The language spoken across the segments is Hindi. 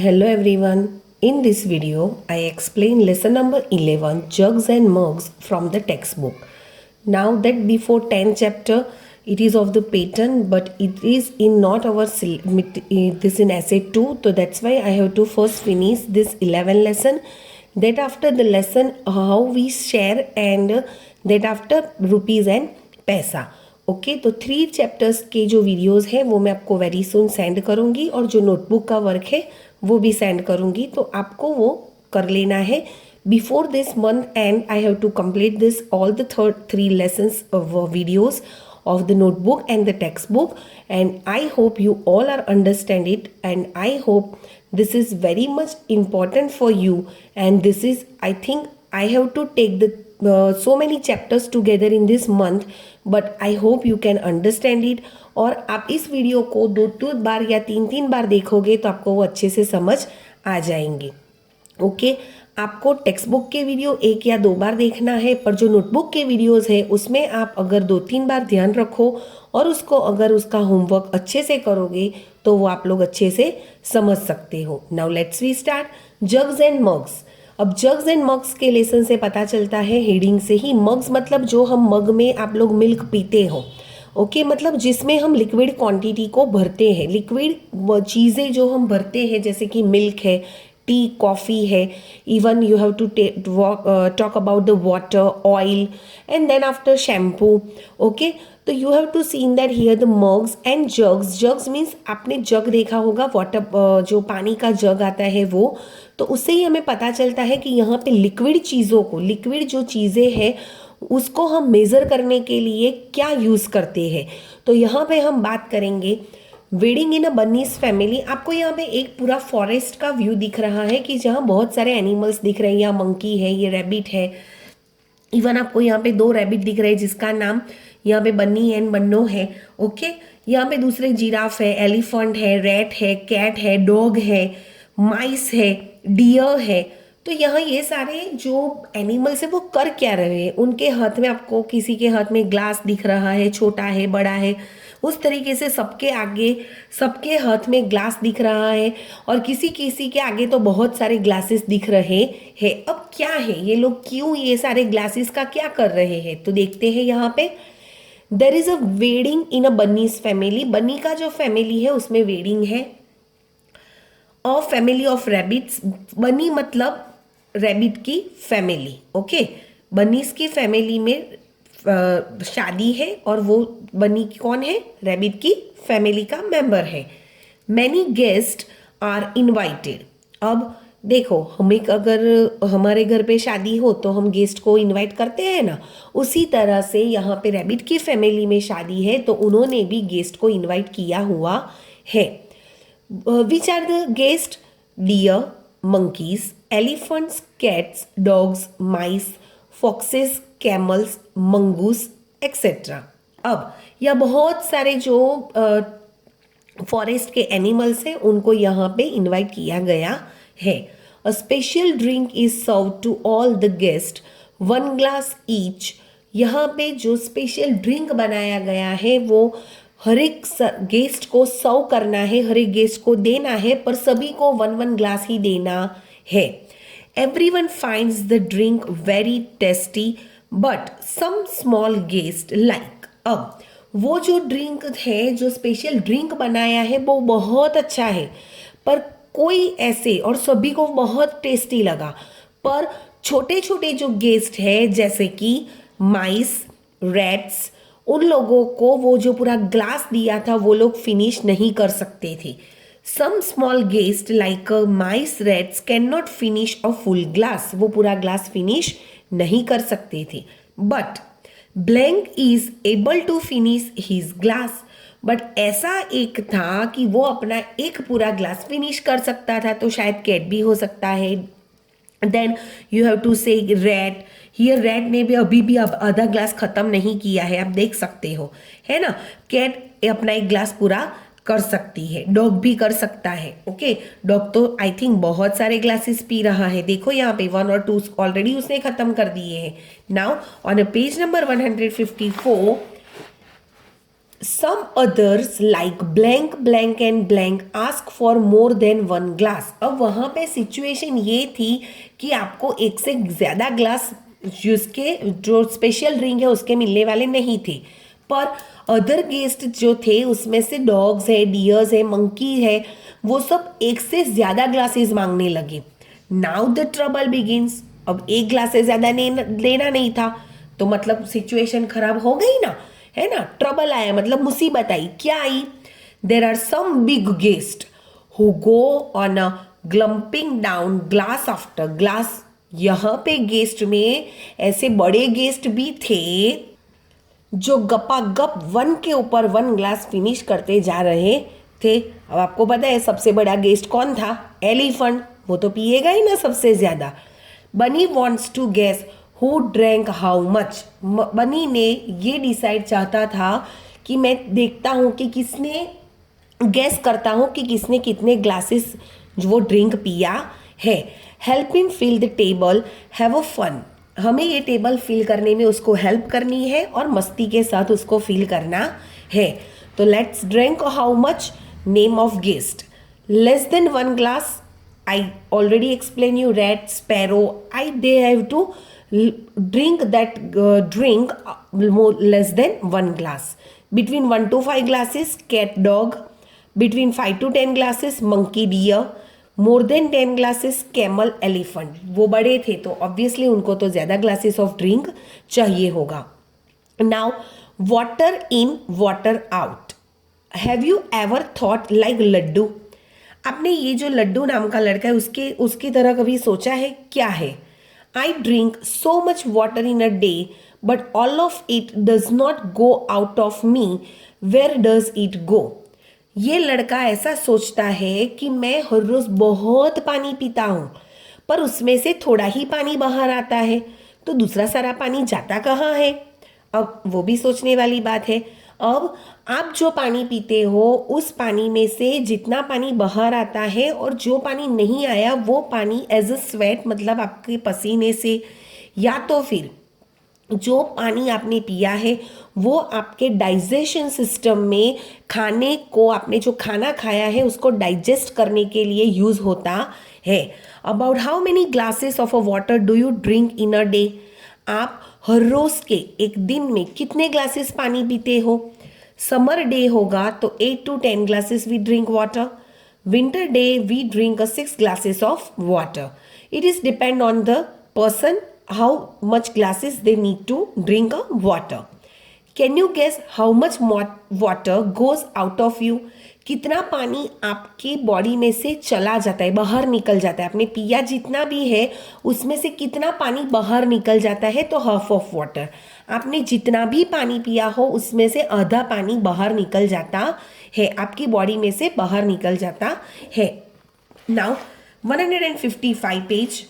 Hello everyone. In this video, I explain lesson number 11 Jugs and Mugs from the textbook. Now that before 10 chapter, it is of the pattern, but it is in not our this in essay 2. So that's why I have to first finish this 11 lesson. That after the lesson, how we share and that after rupees and पैसा. ओके तो 3 चैप्टर्स के जो वीडियोस है वो मैं आपको वेरी सून सेंड करूँगी और जो नोटबुक का वर्क है वो भी सेंड करूँगी, तो आपको वो कर लेना है before this month end I have to complete this all the 3 lessons videos of the notebook and the textbook, and I hope you all are understand it, and I hope this is very much important for you, and this is, I think I have to take the so many chapters together in this month, but I hope you can understand it. और आप इस वीडियो को 2 बार या 3 बार देखोगे तो आपको वो अच्छे से समझ आ जाएंगे. ओके आपको टेक्स्ट बुक के वीडियो 1 या 2 बार देखना है, पर जो नोटबुक के वीडियोस है उसमें आप अगर 2-3 बार ध्यान रखो और उसको अगर उसका होमवर्क अच्छे से करोगे तो वो आप लोग अच्छे से समझ सकते हो. Now let's we start. Jugs and mugs. अब जग्स एंड मग्स के लेसन से पता चलता है हेडिंग से ही. मग्स मतलब जो हम मग में आप लोग मिल्क पीते हो. ओके मतलब जिसमें हम लिक्विड क्वांटिटी को भरते हैं, लिक्विड चीज़ें जो हम भरते हैं जैसे कि मिल्क है, टी कॉफ़ी है, even you have to talk about the water, oil and then after shampoo. Okay तो you have to seen that here the mugs and jugs. Jugs means आपने जग देखा होगा, वाटर जो पानी का जग आता है वो, तो उससे ही हमें पता चलता है कि यहाँ पे लिक्विड चीज़ों को, लिक्विड जो चीज़ें हैं उसको हम मेज़र करने के लिए क्या यूज़ करते हैं. तो यहाँ पे हम बात करेंगे wedding in a bunnies family. आपको यहाँ पे एक पूरा फॉरेस्ट का व्यू दिख रहा है कि जहाँ बहुत सारे एनिमल्स दिख रहे हैं. यहाँ मंकी है, ये रैबिट है, इवन आपको यहाँ पे 2 रैबिट दिख रहे हैं जिसका नाम यहाँ पे बन्नी एंड बन्नो है. ओके यहाँ पे दूसरे जिराफ है, एलिफेंट है, रैट है, कैट है, डॉग है, माइस है, डियर है. तो यहाँ ये सारे जो एनिमल्स है वो कर क्या रहे हैं. उनके हाथ में, आपको किसी के हाथ में ग्लास दिख रहा है, छोटा है, बड़ा है, उस तरीके से सबके आगे, सबके हाथ में ग्लास दिख रहा है और किसी किसी के आगे तो बहुत सारे ग्लासेस दिख रहे हैं. अब क्या है, ये लोग क्यों ये सारे ग्लासेस का क्या कर रहे हैं, तो देखते हैं यहाँ पे. There is a wedding in a bunnies family. बनी का जो फैमिली है उसमें वेडिंग है. A family of rabbits. बनी मतलब रैबिट की फैमिली. ओके बनीज की फैमिली में शादी है और वो बनी कौन है, रैबिट की फैमिली का मेंबर है. Many guest are invited. अब देखो हमें अगर हमारे घर पे शादी हो तो हम गेस्ट को इनवाइट करते हैं ना, उसी तरह से यहाँ पे रैबिट की फैमिली में शादी है तो उन्होंने भी गेस्ट को इनवाइट किया हुआ है. Which are the guest? Deer, monkeys, elephants, cats, dogs, mice, foxes, camels, mongoose, etc. अब यह बहुत सारे जो फॉरेस्ट के एनिमल्स हैं उनको यहाँ पे इनवाइट किया गया है. A special drink is serve to all the guest, 1 glass each. यहाँ पे जो स्पेशल ड्रिंक बनाया गया है वो हर एक गेस्ट को सर्व करना है, हर एक गेस्ट को देना है, पर सभी को 1 ग्लास ही देना है. Everyone finds the drink very tasty but some small guest like. अब वो जो ड्रिंक है, जो स्पेशल ड्रिंक बनाया है वो बहुत अच्छा है, पर कोई ऐसे, और सभी को बहुत टेस्टी लगा, पर छोटे छोटे जो गेस्ट है जैसे कि माइस, रैट्स, उन लोगों को वो जो पूरा ग्लास दिया था वो लोग फिनिश नहीं कर सकते थे. Some small guest like mice, rats can not finish a full glass. वो पूरा ग्लास फिनिश नहीं कर सकते थे. But blank is able to finish his glass. But ऐसा एक था कि वो अपना एक पूरा ग्लास फिनिश कर सकता था, तो शायद कैट भी हो सकता है. देन यू हैव टू से रैट. हियर रैट ने भी अभी भी अब आधा ग्लास खत्म नहीं किया है, आप देख सकते हो, है ना. कैट अपना एक ग्लास पूरा कर सकती है, डॉग भी कर सकता है. ओके डॉग तो आई थिंक बहुत सारे ग्लासेस पी रहा है. देखो यहाँ पे 1 और 2 ऑलरेडी उसने खत्म कर दिए हैं. Now on a page number 154 Some others like blank blank and blank ask for more than one glass. अब वहाँ पे सिचुएशन ये थी कि आपको एक से ज़्यादा ग्लास जिसके जो स्पेशल ड्रिंक है उसके मिलने वाले नहीं थे, पर अदर गेस्ट जो थे उसमें से डॉग्स है, डियर्स है, मंकी है, वो सब एक से ज़्यादा ग्लासेस मांगने लगे. Now the trouble begins. अब एक ग्लास से ज़्यादा लेना नहीं था, तो मतलब सिचुएशन खराब हो गई ना, है ना. ट्रबल आया मतलब मुसीबत आई. क्या आई? There are some big guest who go on a gulping down glass after glass. यहाँ पे गेस्ट में ऐसे बड़े गेस्ट भी थे जो गपागप वन के ऊपर वन ग्लास फिनिश करते जा रहे थे. अब आपको पता है सबसे बड़ा गेस्ट कौन था? एलिफेंट. वो तो पिएगा ही ना सबसे ज्यादा. Bunny wants to guess who drank how much. Bunny ने ये डिसाइड चाहता था कि मैं देखता हूँ कि किसने गेस करता हूँ कि किसने कितने ग्लासेस वो ड्रिंक पिया है. Help him fill the table, have a fun. हमें ये टेबल फिल करने में उसको हेल्प करनी है और मस्ती के साथ उसको फिल करना है. तो let's drink how much. Name of guest. Less than one glass. I already explained you rat, sparrow. They have to drink that drink more less than one glass. Between 1 to 5 glasses, cat, dog. Between 5 to 10 glasses, monkey, deer. More than 10 glasses, camel, elephant. वो बड़े थे तो obviously उनको तो ज़्यादा glasses of drink चाहिए होगा. Now, water in, water out. Have you ever thought like Laddu? आपने ये जो लड्डू नाम का लड़का है उसकी तरह कभी सोचा है? क्या है? I drink so much water in a day but all of it does not go out of me. Where does it go? ये लड़का ऐसा सोचता है कि मैं हर रोज बहुत पानी पीता हूँ, पर उसमें से थोड़ा ही पानी बाहर आता है, तो दूसरा सारा पानी जाता कहाँ है? अब वो भी सोचने वाली बात है. अब आप जो पानी पीते हो उस पानी में से जितना पानी बाहर आता है और जो पानी नहीं आया वो पानी एज अ स्वेट मतलब आपके पसीने से, या तो फिर जो पानी आपने पिया है वो आपके डाइजेशन सिस्टम में खाने को, आपने जो खाना खाया है उसको डाइजेस्ट करने के लिए यूज होता है. About how many glasses of a water do you drink in a day? आप हर रोज के एक दिन में कितने ग्लासेस पानी पीते हो? समर डे होगा तो 8 to 10 glasses we drink water. Winter day we drink 6 glasses of water. It is depend on the person how much glasses they need to drink water. Can you guess how much water goes out of you? कितना पानी आपकी बॉडी में से चला जाता है, बाहर निकल जाता है? आपने पिया जितना भी है उसमें से कितना पानी बाहर निकल जाता है? तो हाफ ऑफ वाटर. आपने जितना भी पानी पिया हो उसमें से आधा पानी बाहर निकल जाता है, आपकी बॉडी में से बाहर निकल जाता है. Now 155 page,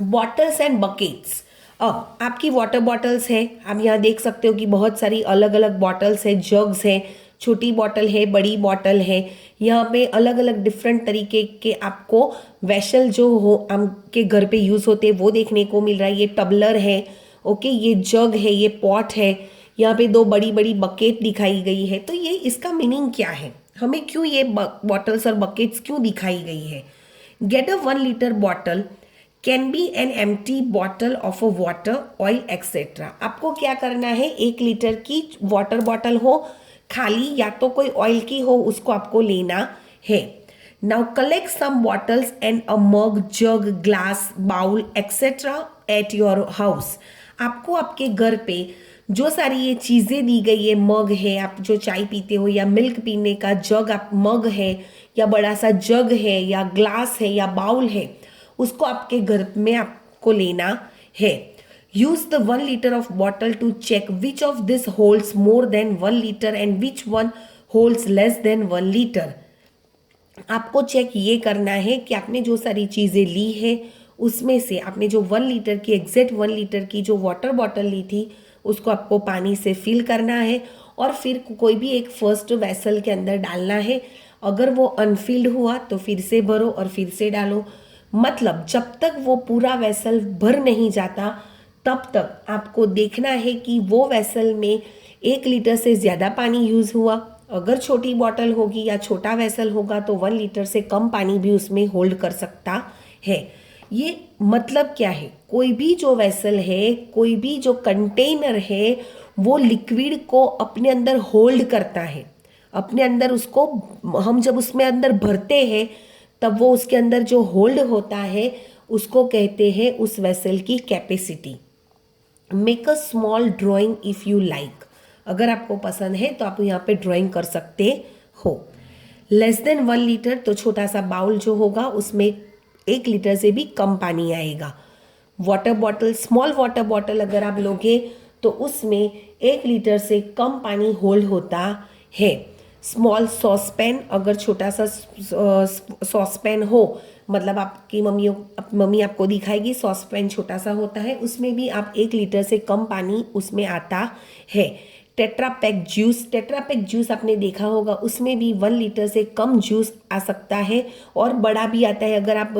bottles and buckets. अब आपकी वाटर बॉटल्स है, आप यहाँ देख सकते हो कि बहुत सारी अलग अलग बॉटल्स है, जग्स है, छोटी बॉटल है, बड़ी बॉटल है. यहाँ पे अलग अलग डिफरेंट तरीके के आपको वेसल जो हो आपके घर पे यूज़ होते हैं वो देखने को मिल रहा है. ये टबलर है, ओके, ये जग है, ये पॉट है. यहाँ पे 2 बड़ी बड़ी बकेट दिखाई गई है. तो ये इसका मीनिंग क्या है? हमें क्यों ये बॉटल्स और बकेट्स क्यों दिखाई गई है? Get a 1 litre bottle can be an empty bottle of a water, oil etcetera. आपको क्या करना है? 1 लीटर की वाटर बॉटल हो खाली या तो कोई ऑयल की हो, उसको आपको लेना है. Now collect some bottles and a mug, jug, glass, bowl etcetera at your house. आपको आपके घर पे जो सारी ये चीज़ें दी गई है, मग है, आप जो चाय पीते हो, या मिल्क पीने का जग आप मग है, या बड़ा सा जग है, या ग्लास है, या बाउल है, उसको आपके घर में आपको लेना है. Use the 1 liter of bottle to check which of this holds more than 1 liter and which one holds less than 1 liter. आपको चेक ये करना है कि आपने जो सारी चीज़ें ली है उसमें से आपने जो 1 लीटर की, एग्जैक्ट 1 लीटर की जो वाटर बॉटल ली थी उसको आपको पानी से फिल करना है और फिर कोई भी एक फर्स्ट वेसल के अंदर डालना है. अगर वो अनफिल्ड हुआ तो फिर से भरो और फिर से डालो. मतलब जब तक वो पूरा वेसल भर नहीं जाता तब तक आपको देखना है कि वो वेसल में 1 लीटर से ज़्यादा पानी यूज़ हुआ। अगर छोटी बॉटल होगी या छोटा वेसल होगा तो 1 लीटर से कम पानी भी उसमें होल्ड कर सकता है। ये मतलब क्या है, कोई भी जो वेसल है, कोई भी जो कंटेनर है, वो लिक्विड को अपने अंदर होल्ड करता है। अपने अंदर उसको हम जब उसमें अंदर भरते हैं तब वो उसके अंदर जो होल्ड होता है उसको कहते हैं उस वेसल की capacity. Make a small drawing if you like. अगर आपको पसंद है तो आप यहाँ पे ड्राइंग कर सकते हो। लेस देन 1 लीटर, तो छोटा सा बाउल जो होगा उसमें 1 लीटर से भी कम पानी आएगा। Water bottle, small water bottle अगर आप लोगे तो उसमें 1 लीटर से कम पानी होल्ड होता है। स्मॉल सॉसपैन, अगर छोटा सा सॉसपैन हो, मतलब आपकी मम्मी आपको दिखाएगी सॉसपैन छोटा सा होता है, उसमें भी आप 1 लीटर से कम पानी उसमें आता है। Tetra pack juice, tetra pack juice आपने देखा होगा, उसमें भी 1 लीटर से कम जूस आ सकता है और बड़ा भी आता है। अगर आप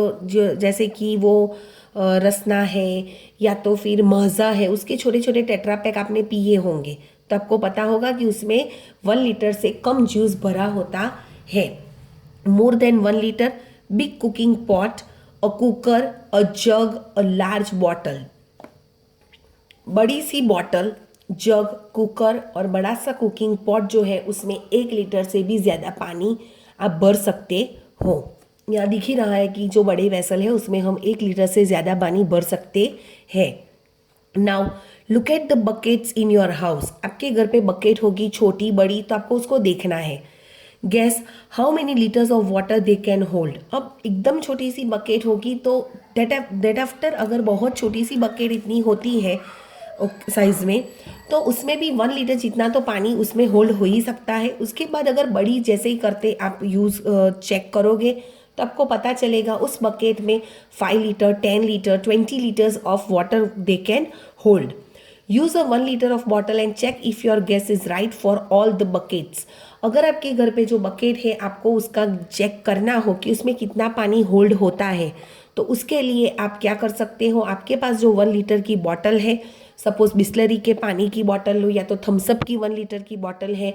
जैसे कि वो रसना है या तो फिर महज़ा है, उसके छोटे छोटे टेट्रा पैक आपने पिए होंगे तो आपको पता होगा कि उसमें 1 लीटर से कम जूस भरा होता है। More than 1 litre, big cooking pot, a cooker, a jug, a large bottle. बड़ी सी बॉटल, जग, कुकर और बड़ा सा कुकिंग पॉट जो है उसमें 1 लीटर से भी ज़्यादा पानी आप भर सकते हो। यहाँ दिख ही रहा है कि जो बड़े वेसल है उसमें हम 1 लीटर से ज़्यादा पानी भर सकते हैं। Now look at the buckets in your house. आपके घर पे बकेट होगी छोटी बड़ी, तो आपको उसको देखना है। Gas how many litres of water they can hold. अब एकदम छोटी सी बकेट होगी तो दैट आफ्टर अगर बहुत छोटी सी बकेट इतनी होती है साइज में, तो उसमें भी 1 लीटर जितना तो पानी उसमें होल्ड हो ही सकता है। उसके बाद अगर बड़ी जैसे ही करते आप यूज़ चेक करोगे तो आपको पता चलेगा उस बकेट में 5 litre, 10 litre, 20 litres of water they can hold. Use a 1 litre of bottle and check if your guess is right for all the buckets. अगर आपके घर पे जो बकेट है आपको उसका चेक करना हो कि उसमें कितना पानी होल्ड होता है, तो उसके लिए आप क्या कर सकते हो, आपके पास जो 1 लीटर की बॉटल है, सपोज बिस्लरी के पानी की बॉटल लो या तो थम्सअप की 1 लीटर की बॉटल है,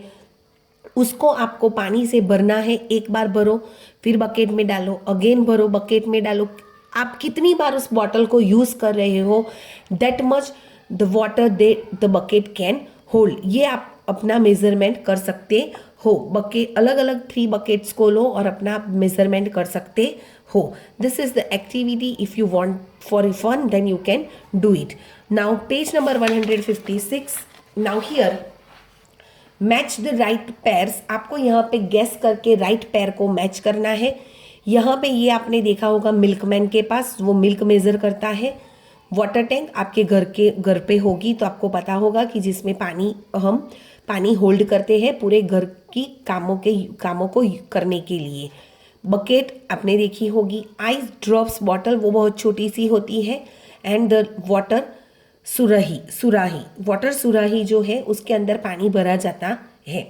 उसको आपको पानी से भरना है। एक बार भरो, फिर बकेट में डालो, अगेन भरो, बकेट में डालो। आप कितनी बार उस बॉटल को यूज़ कर रहे हो, that much the water the bucket can hold. ये आप अपना मेजरमेंट कर सकते हो। बकेट अलग अलग 3 बकेट्स को लो और अपना मेजरमेंट कर सकते हो। This is the activity. If you want for fun then you can do it. Now page number 156। Now here match the right pairs. आपको यहाँ पे गेस करके राइट पेयर को मैच करना है। यहाँ पे ये आपने देखा होगा मिल्कमैन के पास, वो मिल्क मेज़र करता है। वाटर टैंक आपके घर पे होगी तो आपको पता होगा कि जिसमें हम पानी होल्ड करते हैं पूरे घर की कामों को करने के लिए। बकेट आपने देखी होगी। आइस ड्रॉप्स बॉटल, वो बहुत छोटी सी होती है। एंड द वाटर सुराही वाटर सुराही जो है उसके अंदर पानी भरा जाता है।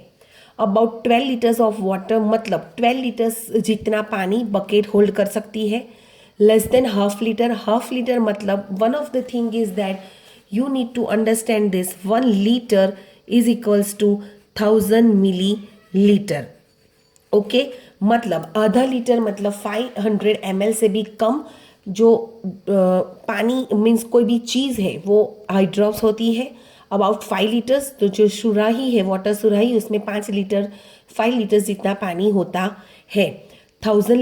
अबाउट 12 लीटर्स ऑफ वाटर, मतलब 12 लीटर्स जितना पानी बकेट होल्ड कर सकती है। लेस देन हाफ लीटर मतलब one of the thing is that you need to understand this, 1 litre is equals to 1000 millilitre. Okay, मतलब आधा लीटर मतलब 500 ml से भी कम जो पानी मीन्स कोई भी चीज़ है वो हाइड्रॉप्स होती है। अबाउट 5 लीटर्स, तो जो सुराही है वाटर सुराही उसमें 5 लीटर्स जितना पानी होता है। 1000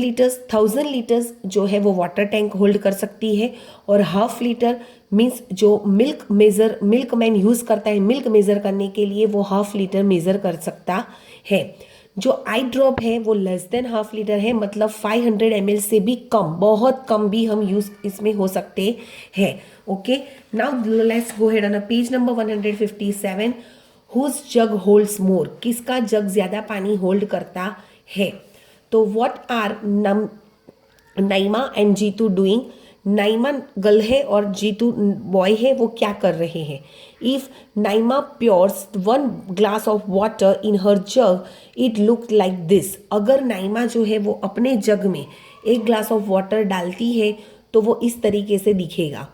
लीटर्स जो है वो वाटर टैंक होल्ड कर सकती है। और हाफ लीटर मीन्स जो मिल्क मैन यूज़ करता है मिल्क मेज़र करने के लिए, वो हाफ लीटर मेज़र कर सकता है। जो आई ड्रॉप है वो लेस देन हाफ लीटर है, मतलब 500 ml से भी कम, बहुत कम भी हम यूज़ इसमें हो सकते हैं। Okay, now let's go head on page number 157। Whose jug holds more, किसका जग ज़्यादा पानी होल्ड करता है। तो what are Naima and Jeetu doing. Naima girl है और जीतू बॉय है, वो क्या कर रहे हैं। If Naima pours 1 glass of water in her jug it look like this. अगर नाइमा जो है वो अपने जग में 1 ग्लास ऑफ वाटर डालती है तो वो इस तरीके से दिखेगा।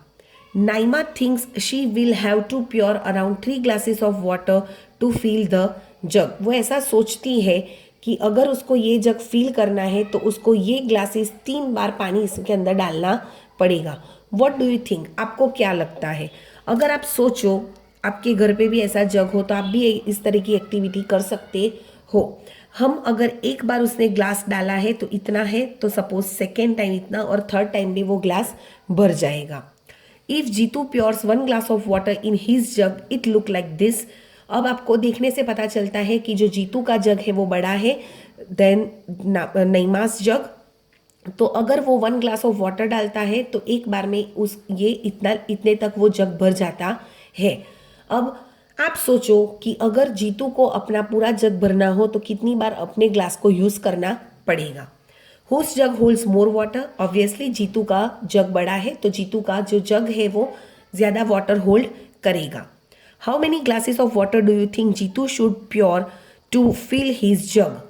Naima thinks she will have to pour around 3 glasses of water to fill the jug. वो ऐसा सोचती है कि अगर उसको ये जग फिल करना है तो उसको ये ग्लासेस 3 बार पानी इसके अंदर डालना पड़ेगा. What do you think? आपको क्या लगता है? अगर आप सोचो आपके घर पे भी ऐसा जग हो तो आप भी इस तरह की एक्टिविटी कर सकते हो. हम अगर एक बार उसने ग्लास डाला है तो इतना है, तो सपोज सेकेंड टाइम इतना और थर्ड टाइम भी वो ग्लास भर जाएगा. If Jeetu pours 1 glass of water in his jug it look like this. अब आपको देखने से पता चलता है कि जो जीतू का जग है वो बड़ा है देन नईमास जग. तो अगर वो 1 ग्लास ऑफ वाटर डालता है तो एक बार में इतने तक वो जग भर जाता है. अब आप सोचो कि अगर जीतू को अपना पूरा जग भरना हो तो कितनी बार अपने ग्लास को यूज करना पड़ेगा. Whose jug holds more water. Obviously Jeetu का जग बड़ा है तो जीतू का जो जग है वो ज्यादा वाटर होल्ड करेगा. How many glasses of water do you think Jeetu should pour to fill his jug.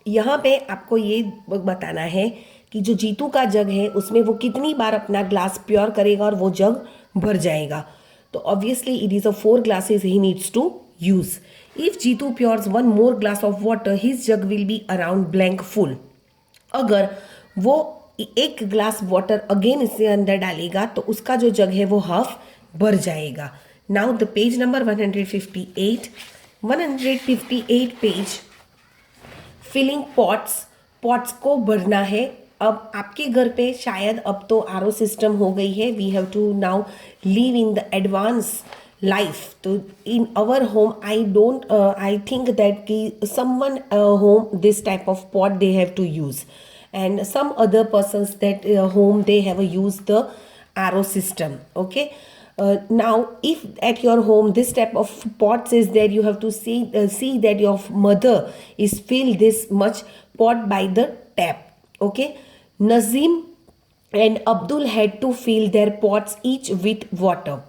यहाँ पे आपको ये बताना है कि जो जीतू का जग है उसमें वो कितनी बार अपना ग्लास प्योर करेगा और वो जग भर जाएगा. तो obviously it is a 4 glasses he needs to use. If Jeetu pours 1 more glass of water his jug will be around blank full. अगर वो एक ग्लास वाटर अगेन इससे अंदर डालेगा तो उसका जो जग है वो हाफ भर जाएगा. Now the page number 158 page filling pots को भरना है. अब आपके घर पे शायद अब तो आरओ सिस्टम हो गई है. We have to now live in the advance life. तो in our home I think that कि someone home this type of pot they have to use and some other persons that home they have used the arrow system. Okay. Now if at your home this type of pots is there, you have to see that your mother is fill this much pot by the tap. Okay. Nazim and Abdul had to fill their pots each with water.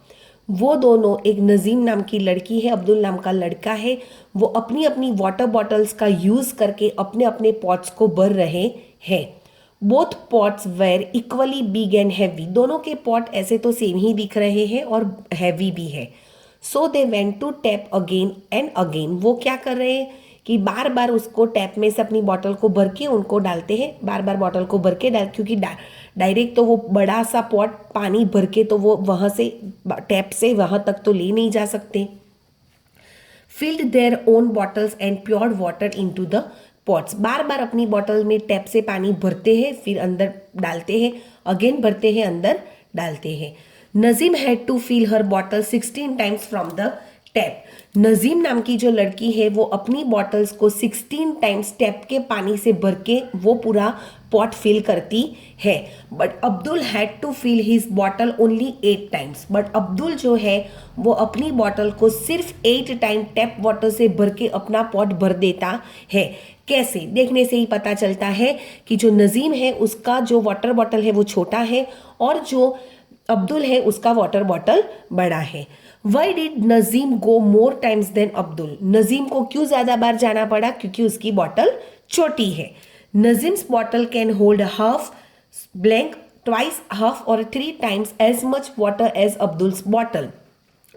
वो दोनों, एक नज़ीम नाम की लड़की है, अब्दुल नाम का लड़का है, वो अपनी अपनी वाटर बॉटल्स का यूज़ करके अपने अपने पॉट्स को भर रहे हैं. Both pots were equally big and heavy. दोनों के पॉट ऐसे तो सेम ही दिख रहे हैं और हैवी भी है. So they went to tap again and again. वो क्या कर रहे हैं कि बार बार उसको टैप में से अपनी बॉटल को भर के उनको डालते हैं. बार बार बॉटल को भर के क्योंकि डायरेक्ट तो वो बड़ा सा पॉट पानी भर के तो वो वहाँ से टैप से वहाँ तक तो ले नहीं जा सकते. Filled their own bottles and pour water into the pots. बार बार अपनी बॉटल में टैप से पानी भरते हैं, फिर अंदर डालते हैं, अगेन भरते हैं, अंदर डालते हैं. Nazim had to fill her bottle 16 times from the tap. Nazim नाम की जो लड़की है वो अपनी बॉटल्स को 16 टाइम्स टैप के पानी से भर के वो पूरा पॉट फिल करती है. But Abdul had to fill his bottle only 8 times. But Abdul जो है वो अपनी बॉटल को सिर्फ 8 टाइम टैप वाटर से भर के अपना पॉट भर देता है. कैसे? देखने से ही पता चलता है कि जो नजीम है उसका जो वाटर बॉटल है वो छोटा है और जो अब्दुल है उसका वाटर बॉटल बड़ा है. Why did Nazim go more times than Abdul? Nazim को क्यों ज्यादा बार जाना पड़ा? क्योंकि उसकी बॉटल छोटी है. Nazim's bottle can hold half blank twice half और 3 times as much water as Abdul's bottle.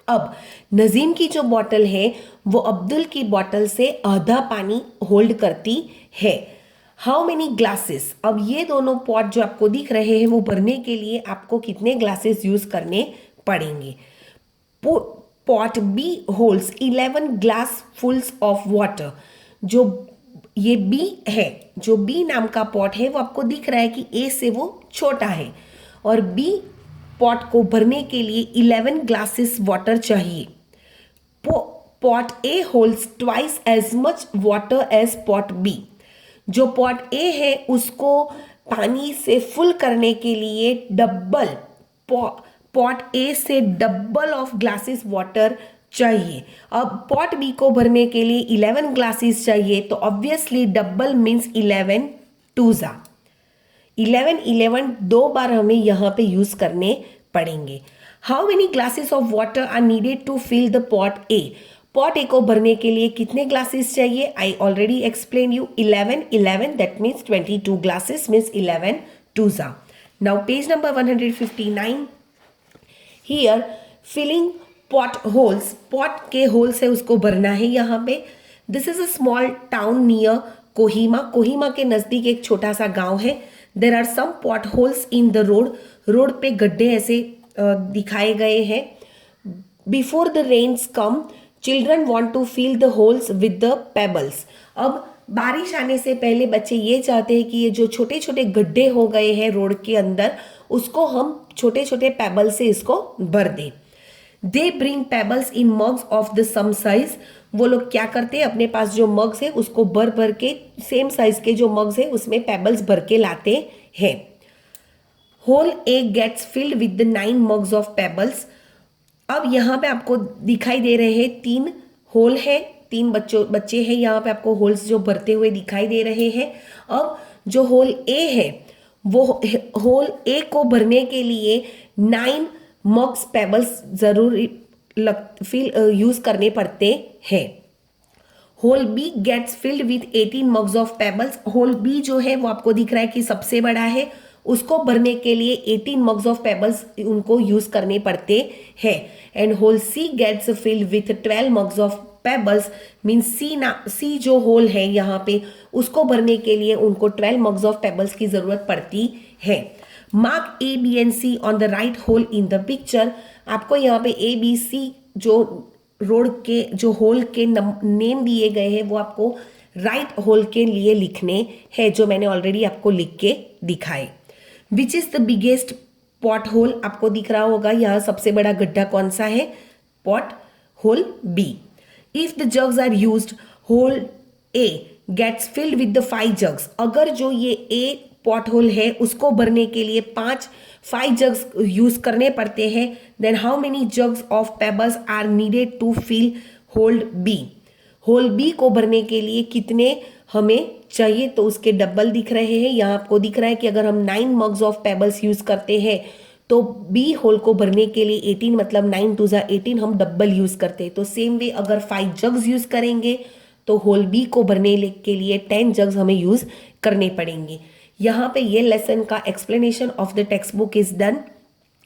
अब नजीम की जो बॉटल है वो अब्दुल की बॉटल से आधा पानी होल्ड करती है. How many glasses? अब ये दोनों पॉट जो आपको दिख रहे हैं वो भरने के लिए आपको कितने ग्लासेस यूज करने पड़ेंगे? Pot B holds 11 glass fulls of water. जो ये बी है, जो बी नाम का पॉट है वो आपको दिख रहा है कि ए से वो छोटा है और बी पॉट को भरने के लिए 11 ग्लासेस वाटर चाहिए. Pot A holds twice as much water as pot B. जो पॉट ए है उसको पानी से फुल करने के लिए डबल पॉट ए से डबल ऑफ ग्लासेस वाटर चाहिए. अब पॉट बी को भरने के लिए 11 ग्लासेस चाहिए तो ऑब्वियसली डबल मीन्स 11 टूजा 11 दो बार हमें यहाँ पे यूज करने पड़ेंगे. How many glasses of water are needed to fill the pot A? Pot A को भरने के लिए कितने ग्लासेस चाहिए? I already explain you 11 that means 22 glasses means 11 टूजा. Now page number 159 here filling pot holes, pot के होल्स है उसको भरना है यहाँ पे। This is a small town near Kohima, Kohima के नज़दीक एक छोटा सा गांव है। देर are some potholes in the road, road पे गड्ढे ऐसे दिखाए गए हैं। Before the rains come children want to fill the holes with the pebbles. अब बारिश आने से पहले बच्चे ये चाहते हैं कि ये जो छोटे छोटे गड्ढे हो गए हैं रोड के अंदर, उसको हम छोटे छोटे पेबल से इसको भर दें। They bring pebbles in mugs of the same size, वो लोग क्या करते हैं अपने पास जो मग्स है उसको भर भर के सेम साइज के जो मग्स है उसमें पेबल्स भर के लाते हैं। Hole A gets filled with the 9 mugs of pebbles. अब यहाँ पे आपको दिखाई दे रहे हैं 3 होल है, 3 बच्चे हैं यहाँ पे आपको होल्स जो भरते हुए दिखाई दे रहे हैं। अब जो होल ए है वो होल ए को भरने के लिए 9 मग्स पेबल्स जरूरी यूज करने पड़ते हैं। Hole B gets filled with 18 mugs of pebbles, hole B जो है वो आपको दिख रहा है कि सबसे बड़ा है, उसको भरने के लिए 18 मग्स ऑफ पेबल्स उनको यूज करने पड़ते हैं। And hole C gets filled with 12 mugs of pebbles, mean C जो होल है यहाँ पे उसको भरने के लिए उनको 12 मग्स ऑफ पेबल्स की जरूरत पड़ती है। Mark A B and C on the right hole in the picture, आपको यहाँ पे ए बी सी जो रोड के जो होल के नेम दिए गए हैं वो आपको राइट होल के लिए लिखने हैं, जो मैंने ऑलरेडी आपको लिख के दिखाए। Which is the biggest pothole, आपको दिख रहा होगा यहाँ सबसे बड़ा गड्ढा कौन सा है, pothole B. If the jugs are used hole A gets filled with the 5 jugs, अगर जो ये ए पॉट होल है उसको भरने के लिए 5 जग्स यूज करने पड़ते हैं, then how many jugs of pebbles are needed to fill hole B, hole B को भरने के लिए कितने हमें चाहिए, तो उसके डबल दिख रहे हैं। यहाँ आपको दिख रहा है कि अगर हम 9 मग्स ऑफ पेबल्स यूज करते हैं तो बी होल को भरने के लिए 18 मतलब 9 2 18 हम डबल यूज करते हैं। तो सेम वे अगर 5 जग्स यूज करेंगे तो होल बी को भरने के लिए 10 जग्स हमें यूज करने पड़ेंगे। यहाँ पे ये लेसन का explanation of the text book is done.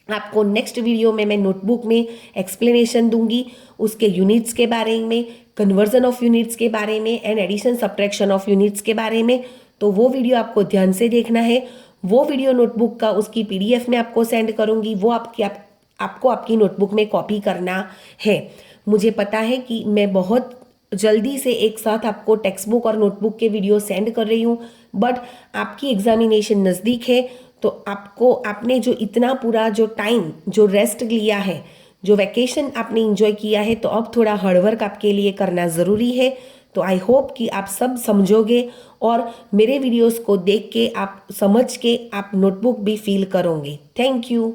आपको नेक्स्ट वीडियो में मैं नोटबुक में एक्सप्लेनेशन दूंगी उसके यूनिट्स के बारे में, कन्वर्जन ऑफ यूनिट्स के बारे में and addition subtraction of units के बारे में। तो वो वीडियो आपको ध्यान से देखना है। वो वीडियो नोटबुक का उसकी PDF में आपको सेंड करूंगी, वो आपको आपकी नोटबुक में कॉपी करना है। मुझे पता है कि मैं बहुत जल्दी से एक साथ आपको टेक्स्ट बुक और नोटबुक के वीडियो सेंड कर रही हूँ, बट आपकी एग्जामिनेशन नज़दीक है तो आपने जो इतना पूरा जो टाइम जो रेस्ट लिया है, जो वैकेशन आपने इंजॉय किया है, तो अब थोड़ा हार्डवर्क आपके लिए करना ज़रूरी है। तो आई होप कि आप सब समझोगे और मेरे वीडियोस को देख के आप समझ के आप नोटबुक भी फील करोगे। Thank you.